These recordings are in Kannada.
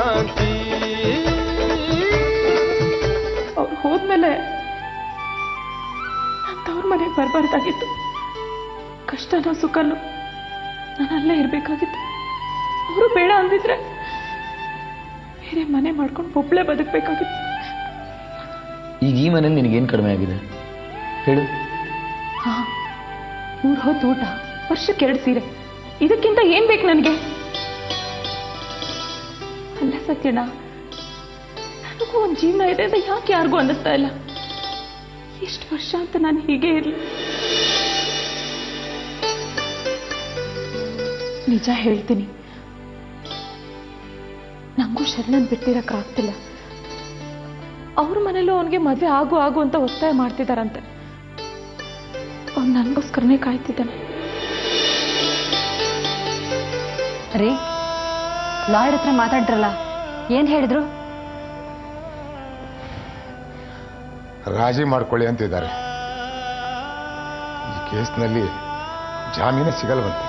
ಕಾಂತಿ. ಅವ್ರು ಹೋದ್ಮೇಲೆ ತವ್ರ ಮನೆಗೆ ಬರಬಾರ್ದಾಗಿತ್ತು. ಕಷ್ಟನೋ ಸುಖನೋ ನಾನು ಅಲ್ಲೇ ಇರ್ಬೇಕಾಗಿತ್ತು. ಅವರು ಬೇಡ ಅಂದಿದ್ರೆ ಬೇರೆ ಮನೆ ಮಾಡ್ಕೊಂಡು ಒಬ್ಳೆ ಬದುಕಬೇಕಾಗಿತ್ತು. ಈಗ ಈ ಮನೇಲಿ ನಿನಗೇನು ಕಡಿಮೆ ಆಗಿದೆ ಹೇಳು? ಹಾ, 3 ಹೊತ್ತು ಊಟ, ವರ್ಷಕ್ಕೆ 2 ಸೀರೆ, ಇದಕ್ಕಿಂತ ಏನ್ ಬೇಕು ನನಗೆ? ಅಲ್ಲ ಸತ್ಯಣ್ಣ, ನನಗೂ ಒಂದು ಜೀವನ ಇದೆ ಅಂತ ಯಾಕೆ ಯಾರಿಗೂ ಅನ್ನಿಸ್ತಾ ಇಲ್ಲ? ಎಷ್ಟು ವರ್ಷ ಅಂತ ನಾನು ಹೀಗೆ ಇರಲಿ? ನಿಜ ಹೇಳ್ತೀನಿ, ನಂಗೂ ಶರಣನ್ ಬಿಟ್ಟಿರಕ್ಕಾಗ್ತಿಲ್ಲ. ಅವ್ರ ಮನೇಲೂ ಅವನಿಗೆ ಮದುವೆ ಆಗು ಅಂತ ಒತ್ತಾಯ ಮಾಡ್ತಿದಾರಂತೆ. ಅವ್ನು ನನಗೋಸ್ಕರನೇ ಕಾಯ್ತಿದ್ದಾನೆ. ರೀ, ಲಾಯರ್ ಹತ್ರ ಮಾತಾಡ್ರಲ್ಲ, ಏನ್ ಹೇಳಿದ್ರು? ರಾಜಿ ಮಾಡ್ಕೊಳ್ಳಿ ಅಂತಿದ್ದಾರೆ. ಈ ಕೇಸ್ನಲ್ಲಿ ಜಾಮೀನೇ ಸಿಗಲ್ವಂತೆ.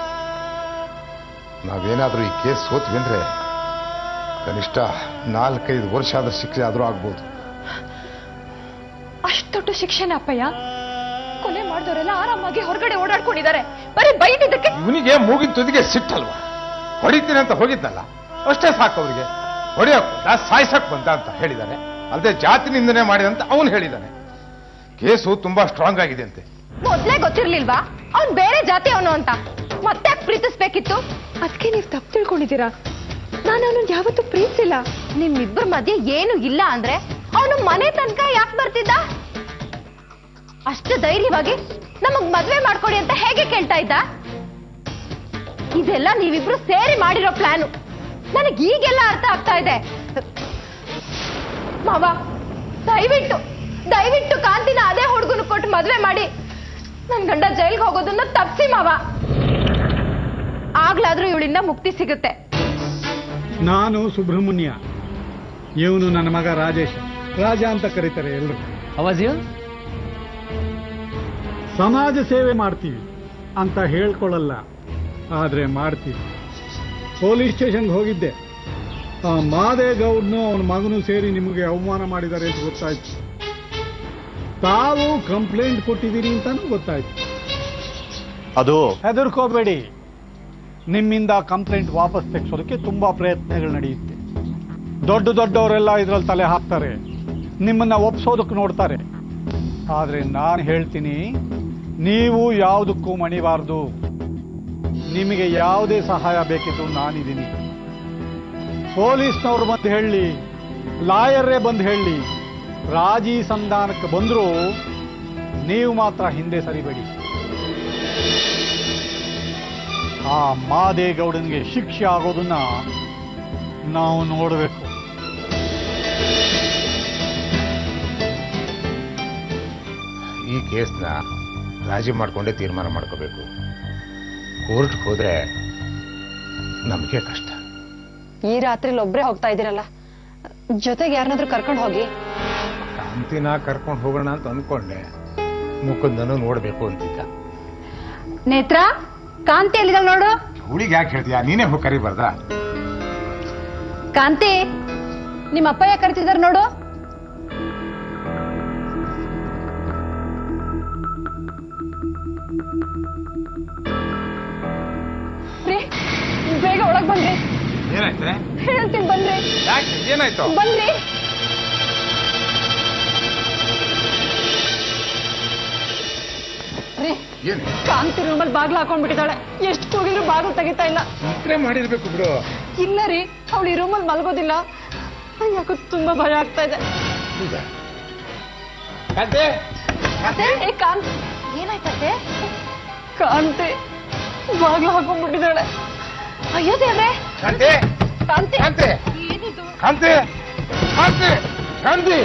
ನಾವೇನಾದ್ರೂ ಈ ಕೇಸ್ ಸೋತ್ವಿ ಅಂದ್ರೆ ಕನಿಷ್ಠ 4-5 ವರ್ಷ ಆದ್ರೂ ಶಿಕ್ಷೆ ಆದ್ರೂ ಆಗ್ಬೋದು. ಅಷ್ಟು ದೊಡ್ಡ ಶಿಕ್ಷೆನ ಅಪ್ಪಯ್ಯ? ಕೊಲೆ ಮಾಡಿದವರೆಲ್ಲ ಆರಾಮಾಗಿ ಹೊರಗಡೆ ಓಡಾಡ್ಕೊಂಡಿದ್ದಾರೆ, ಬರೀ ಬೈದಿದ್ದಕ್ಕೆ. ಇವನಿಗೆ ಮೂಗಿನ ತುದಿಗೆ ಸಿಟ್ಟಲ್ವಾ? ಹೊಡಿತೀನಿ ಅಂತ ಹೋಗಿದ್ದಲ್ಲ, ಅಷ್ಟೇ ಸಾಕು. ಅವರಿಗೆ ಹೊಡೆಯೋಕ್ ಸಾಯ್ಸಕ್ ಬಂದ ಅಂತ ಹೇಳಿದಾನೆ, ಅಲ್ಲದೆ ಜಾತಿ ನಿಂದನೆ ಮಾಡಿದಂತ ಅವನು ಹೇಳಿದಾನೆ. ಕೇಸು ತುಂಬಾ ಸ್ಟ್ರಾಂಗ್ ಆಗಿದೆ ಅಂತೆ. ಮೊದ್ಲೇ ಗೊತ್ತಿರ್ಲಿಲ್ವಾ ಅವ್ನ್ ಬೇರೆ ಜಾತಿ ಅವನು ಅಂತ? ಮತ್ತೆ ಪ್ರೀತಿಸ್ಬೇಕಿತ್ತು. ಅದಕ್ಕೆ ನೀವು ತಪ್ಪು ತಿಳ್ಕೊಂಡಿದ್ದೀರಾ. ನಾನು ಅವನನ್ನು ಯಾವತ್ತೂ ಪ್ರೀತಿಸಿಲ್ಲ. ನಿಮ್ಮಿಬ್ಬರ ಮಧ್ಯೆ ಏನು ಇಲ್ಲ ಅಂದ್ರೆ ಅವನು ಮನೆ ತನಕ ಯಾಕೆ ಬರ್ತಿದ್ದ? ಅಷ್ಟು ಧೈರ್ಯವಾಗಿ ನಮಗ್ ಮದ್ವೆ ಮಾಡ್ಕೊಡಿ ಅಂತ ಹೇಗೆ ಕೇಳ್ತಾ ಇದ್ದ? ಇದೆಲ್ಲ ನೀವಿಬ್ರು ಸೇರಿ ಮಾಡಿರೋ ಪ್ಲಾನು. ನನಗೆ ಈಗೆಲ್ಲ ಅರ್ಥ ಆಗ್ತಾ ಇದೆ. ಮಾವ, ದಯವಿಟ್ಟು ಕಾಂತಿನ ಅದೇ ಹುಡುಗನ ಕೊಟ್ಟು ಮದ್ವೆ ಮಾಡಿ ನನ್ ಗಂಡ ಜೈಲ್ಗೆ ಹೋಗೋದನ್ನ ತಪ್ಸಿ ಮಾವ. ಆಗ್ಲಾದ್ರೂ ಇವಳಿಂದ ಮುಕ್ತಿ ಸಿಗುತ್ತೆ. ನಾನು ಸುಬ್ರಹ್ಮಣ್ಯ, ಇವನು ನನ್ನ ಮಗ ರಾಜೇಶ್. ರಾಜ ಅಂತ ಕರೀತಾರೆ ಎಲ್ಲರೂ. ಅವಾಜಿಯ ಸಮಾಜ ಸೇವೆ ಮಾಡ್ತೀವಿ ಅಂತ ಹೇಳ್ಕೊಳ್ಳಲ್ಲ, ಆದ್ರೆ ಮಾಡ್ತೀವಿ. ಪೊಲೀಸ್ ಸ್ಟೇಷನ್ಗೆ ಹೋಗಿದ್ದೆ. ಆ ಮಾದೇಗೌಡ್ನು ಅವನ ಮಗನು ಸೇರಿ ನಿಮಗೆ ಅವಮಾನ ಮಾಡಿದ್ದಾರೆ ಅಂತ ಗೊತ್ತಾಯ್ತು. ತಾವು ಕಂಪ್ಲೇಂಟ್ ಕೊಟ್ಟಿದ್ದೀರಿ ಅಂತಾನು ಗೊತ್ತಾಯ್ತು. ಅದು ಹೆದರ್ಕೋಬೇಡಿ, ನಿಮ್ಮಿಂದ ಕಂಪ್ಲೇಂಟ್ ವಾಪಸ್ ತೆಗೆಸೋದಕ್ಕೆ ತುಂಬಾ ಪ್ರಯತ್ನಗಳು ನಡೆಯುತ್ತೆ. ದೊಡ್ಡವರೆಲ್ಲ ಇದರಲ್ಲಿ ತಲೆ ಹಾಕ್ತಾರೆ, ನಿಮ್ಮನ್ನ ಒಪ್ಸೋದಕ್ಕೆ ನೋಡ್ತಾರೆ. ಆದ್ರೆ ನಾನು ಹೇಳ್ತೀನಿ, ನೀವು ಯಾವುದಕ್ಕೂ ಮಣಿಬಾರ್ದು. ನಿಮಗೆ ಯಾವುದೇ ಸಹಾಯ ಬೇಕಿದ್ರು ನಾನಿದ್ದೀನಿ. ಪೊಲೀಸ್ನವ್ರು ಬಂದು ಹೇಳಿ, ಲಾಯರೇ ಬಂದು ಹೇಳಿ, ರಾಜಿ ಸಂಧಾನಕ್ಕೆ ಬಂದರೂ ನೀವು ಮಾತ್ರ ಹಿಂದೆ ಸರಿಬೇಡಿ. ಆ ಮಾದೇಗೌಡನಿಗೆ ಶಿಕ್ಷೆ ಆಗೋದನ್ನ ನಾವು ನೋಡಬೇಕು. ಈ ಕೇಸ್ನ ರಾಜಿ ಮಾಡ್ಕೊಂಡೇ ತೀರ್ಮಾನ ಮಾಡ್ಕೋಬೇಕು. ಕೋರ್ಟ್ಗೆ ಹೋದ್ರೆ ನಮಗೆ ಕಷ್ಟ. ಈ ರಾತ್ರಿಲಿ ಒಬ್ರೇ ಹೋಗ್ತಾ ಇದ್ದೀರಲ್ಲ, ಜೊತೆಗೆ ಯಾರನ್ನಾದ್ರೂ ಕರ್ಕೊಂಡು ಹೋಗಿ. ಕಾಂತಿನ ಕರ್ಕೊಂಡು ಹೋಗೋಣ ಅಂತ ಅಂದ್ಕೊಂಡೆ. ಮುಕುಂದನು ನೋಡ್ಬೇಕು ಅಂತಿದ್ದ. ನೇತ್ರ, ಕಾಂತಿ ಎಲ್ಲಿದ್ದಾಳೆ ನೋಡು. ಹುಳಿಗೆ ಯಾಕೆ ಹೇಳ್ತೀಯಾ? ನೀನೇ ಹೋಗಿ ಕರಿಬಾರ್ದಾ? ಕಾಂತಿ, ನಿಮ್ಮ ಅಪ್ಪಯ್ಯ ಕರಿತಿದ್ದಾರೆ ನೋಡು. ಬೇಗ ಒಳಗ್ ಬನ್ರಿ. ಏನಾಯ್ತು? ಹೇಳ್ತೀನಿ ಬನ್ರಿ. ಯಾಕೆ? ಏನಾಯ್ತು? ಬನ್ರಿ. ಕಾಂತಿ ರೂಮಲ್ಲಿ ಬಾಗ್ಲು ಹಾಕೊಂಡ್ಬಿಟ್ಟಿದ್ದಾಳೆ. ಎಷ್ಟು ಕೂಗಿದ್ರು ಬಾಗ್ಲು ತೆಗಿತಾ ಇಲ್ಲ. ಇದ್ರೆ ಮಾಡಿರ್ಬೇಕು ಬಿಡು. ಇಲ್ಲ ರೀ, ಅವಳು ಈ ರೂಮಲ್ಲಿ ಮಲಗೋದಿಲ್ಲ. ಯಾಕೋ ತುಂಬಾ ಭಯ ಆಗ್ತಾ ಇದೆ. ಕಾಂತಿ, ಏನಾಯ್ತಂತೆ? ಕಾಂತಿ ಬಾಗ್ಲು ಹಾಕೊಂಡ್ಬಿಟ್ಟಿದ್ದಾಳೆ. ಅಯ್ಯೋ ದೇವ್ರೆ. ಕಾಂತಿ, ಕಾಂತಿ, ಕಾಂತಿ, ಏನಿದು? ಕಾಂತಿ, ಕಾಂತಿ, ಕಾಂತಿ.